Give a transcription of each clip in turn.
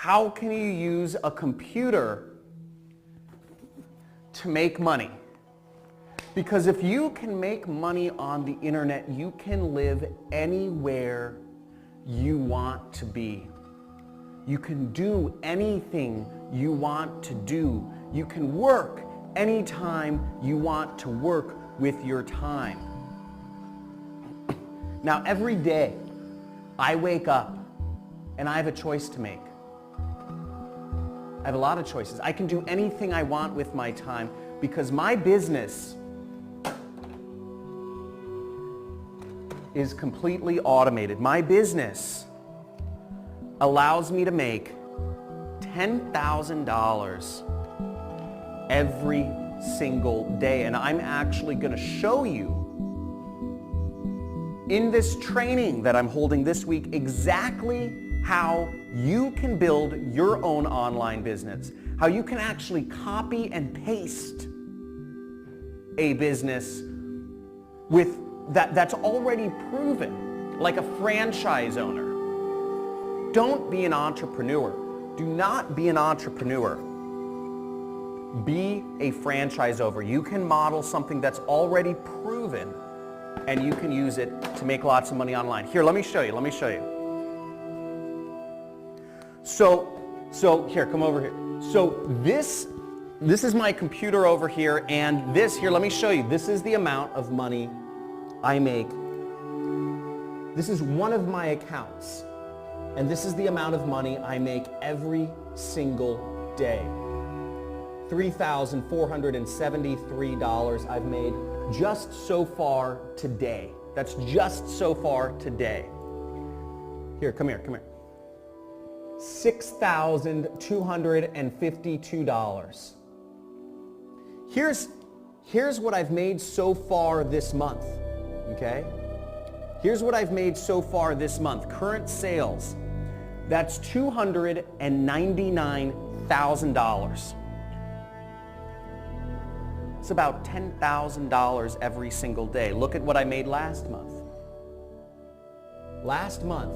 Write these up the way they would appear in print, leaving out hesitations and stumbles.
How can you use a computer to make money? Because if you can make money on the internet, you can live anywhere you want to be. You can do anything you want to do. You can work anytime you want to work with your time. Now, every day I wake up and I have a choice to make. I have a lot of choices. I can do anything I want with my time because my business is completely automated. My business allows me to make $10,000 every single day. And I'm actually going to show you in this training that I'm holding this week exactly how you can build your own online business, how you can actually copy and paste a business with that's already proven, like a franchise owner. Don't be an entrepreneur. Do not be an entrepreneur. Be a franchise owner. You can model something that's already proven and you can use it to make lots of money online. Here, let me show you. So here, come over here. So this is my computer over here, and this here, let me show you. This is the amount of money I make. This is one of my accounts, and this is the amount of money I make every single day. $3,473 I've made just so far today. That's just so far today. Here, come here. $6,252. Here's what I've made so far this month, okay? Here's what I've made so far this month. Current sales, that's $299,000. It's about $10,000 every single day. Look at what I made last month. Last month,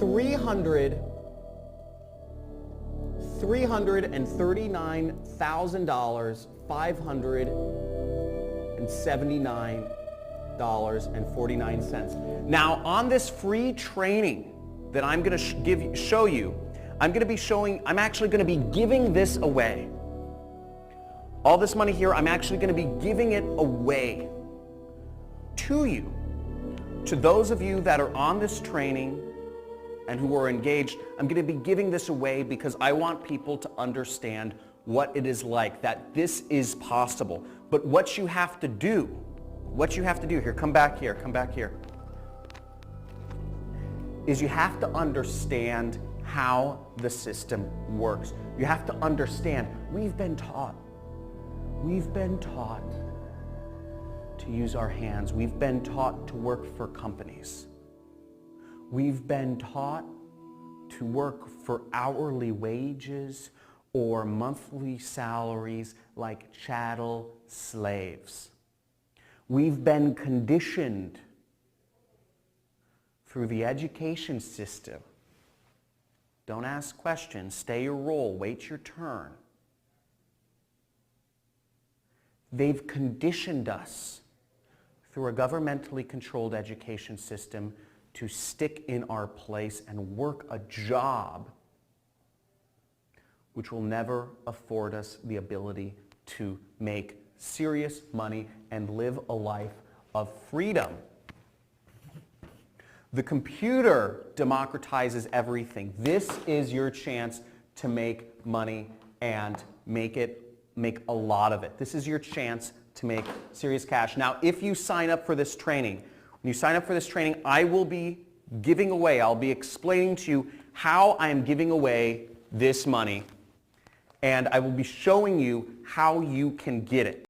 $339,579.49. Now, on this free training that I'm going to show you, I'm actually going to be giving this away. All this money here, I'm actually going to be giving it away to you, to those of you that are on this training and who are engaged. I'm going to be giving this away because I want people to understand what it is like, that this is possible. But what you have to do, here, come back here, is you have to understand how the system works. You have to understand, we've been taught to use our hands. We've been taught to work for companies. We've been taught to work for hourly wages or monthly salaries like chattel slaves. We've been conditioned through the education system. Don't ask questions, stay your role, wait your turn. They've conditioned us through a governmentally controlled education system to stick in our place and work a job which will never afford us the ability to make serious money and live a life of freedom. The computer democratizes everything. This is your chance to make money and make a lot of it. This is your chance to make serious cash. Now, if you sign up for this training, when you sign up for this training, I will be giving away, I'll be explaining to you how I am giving away this money, and I will be showing you how you can get it.